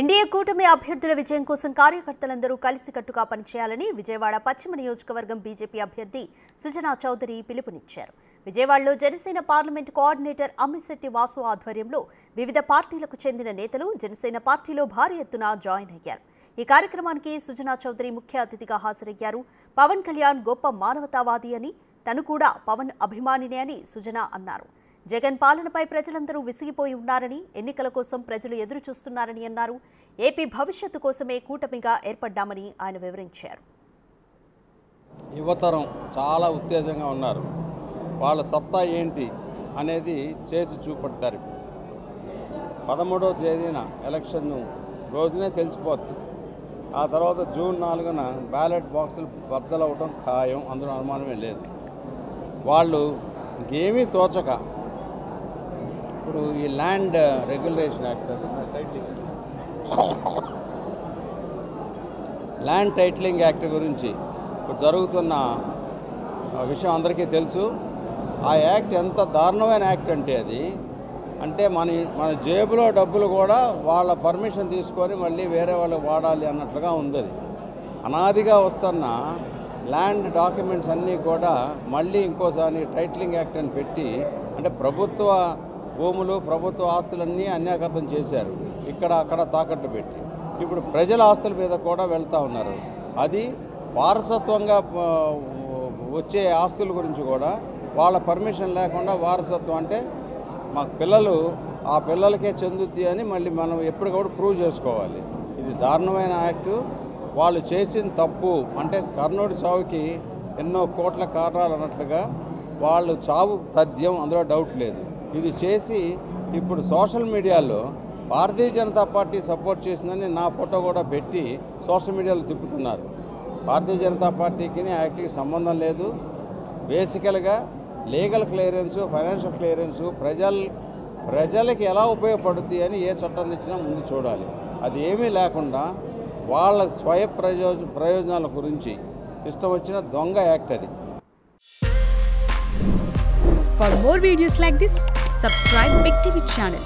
NDA కూటమి అభ్యర్థుల విజయం కోసం కార్యకర్తలందరూ కలిసికట్టుగా పనిచేయాలని విజయవాడ పశ్చిమ నియోజకవర్గం బీజేపీ అభ్యర్థి సుజనా చౌదరి పిలుపునిచ్చారు. విజయవాడలో జనసేన పార్లమెంట్ కోఆర్డినేటర్ అమ్మిశెట్టి వాసు ఆధ్వర్యంలో వివిధ పార్టీలకు చెందిన నేతలు జనసేన పార్టీలో భారీ ఎత్తున జాయిన్ అయ్యారు. ఈ కార్యక్రమానికి సుజనా చౌదరి ముఖ్య అతిథిగా హాజరయ్యారు. పవన్ కళ్యాణ్ గొప్ప మానవతావాది అని, తను కూడా పవన్ అభిమానినే అని సుజనా అన్నారు. జగన్ పాలనపై ప్రజలందరూ విసిగిపోయి ఉన్నారని, ఎన్నికల కోసం ప్రజలు ఎదురు చూస్తున్నారని అన్నారు. ఏపీ భవిష్యత్తు కోసమే కూటమిగా ఏర్పడ్డామని ఆయన వివరించారు. యువతరం చాలా ఉత్తేజంగా ఉన్నారు. వాళ్ళ సత్తా ఏంటి అనేది చేసి చూపెడతారు. 13వ తేదీన ఎలక్షన్ రోజునే తెలిసిపోతుంది. ఆ తర్వాత జూన్ 4న బ్యాలెట్ బాక్సులు బద్దలవటం ఖాయం, అందులో అనుమానమే లేదు. వాళ్ళు ఇంకేమీ తోచక ఇప్పుడు ఈ land regulation act, land titling act గురించి ఇప్పుడు జరుగుతున్న విషయం అందరికీ తెలుసు. ఆ యాక్ట్ ఎంత దారుణమైన యాక్ట్ అంటే మన జేబులో డబ్బులు కూడా వాళ్ళ పర్మిషన్ తీసుకొని మళ్ళీ వేరే వాళ్ళకి వాడాలి అన్నట్లుగా ఉంది. అది అనాదిగా వస్తున్న ల్యాండ్ డాక్యుమెంట్స్ అన్నీ కూడా మళ్ళీ ఇంకోసారి టైటిలింగ్ యాక్ట్ అని పెట్టి, అంటే ప్రభుత్వ భూములు, ప్రభుత్వ ఆస్తులన్నీ అన్యాకృతం చేశారు. ఇక్కడ అక్కడ తాకట్టు పెట్టి ఇప్పుడు ప్రజల ఆస్తుల మీద కూడా వెళ్తూ ఉన్నారు. అది వారసత్వంగా వచ్చే ఆస్తుల గురించి కూడా వాళ్ళ పర్మిషన్ లేకుండా వారసత్వం అంటే మా పిల్లలు, ఆ పిల్లలకే చెందుద్ది అని మళ్ళీ మనం ఎప్పటికప్పుడు ప్రూవ్ చేసుకోవాలి. ఇది దారుణమైన యాక్టు. వాళ్ళు చేసిన తప్పు అంటే కర్ణుడి చావుకి ఎన్నో కోట్ల కారణాలు అన్నట్లుగా వాళ్ళు చావు తథ్యం, అందులో డౌట్ లేదు. ఇది చేసి ఇప్పుడు సోషల్ మీడియాలో భారతీయ జనతా పార్టీ సపోర్ట్ చేసిందని నా ఫోటో కూడా పెట్టి సోషల్ మీడియాలో తిప్పుతున్నారు. భారతీయ జనతా పార్టీకి యాక్ట్కి సంబంధం లేదు. బేసికల్గా లీగల్ క్లియరెన్సు, ఫైనాన్షియల్ క్లియరెన్సు ప్రజలకి ఎలా ఉపయోగపడుతుంది అని ఏ చట్టం తెచ్చినా ముందు చూడాలి. అది ఏమీ లేకుండా వాళ్ళ స్వయ ప్రయోజనాల గురించి ఇష్టం వచ్చిన దొంగ యాక్ట్ అది. For more videos like this, subscribe Big TV channel.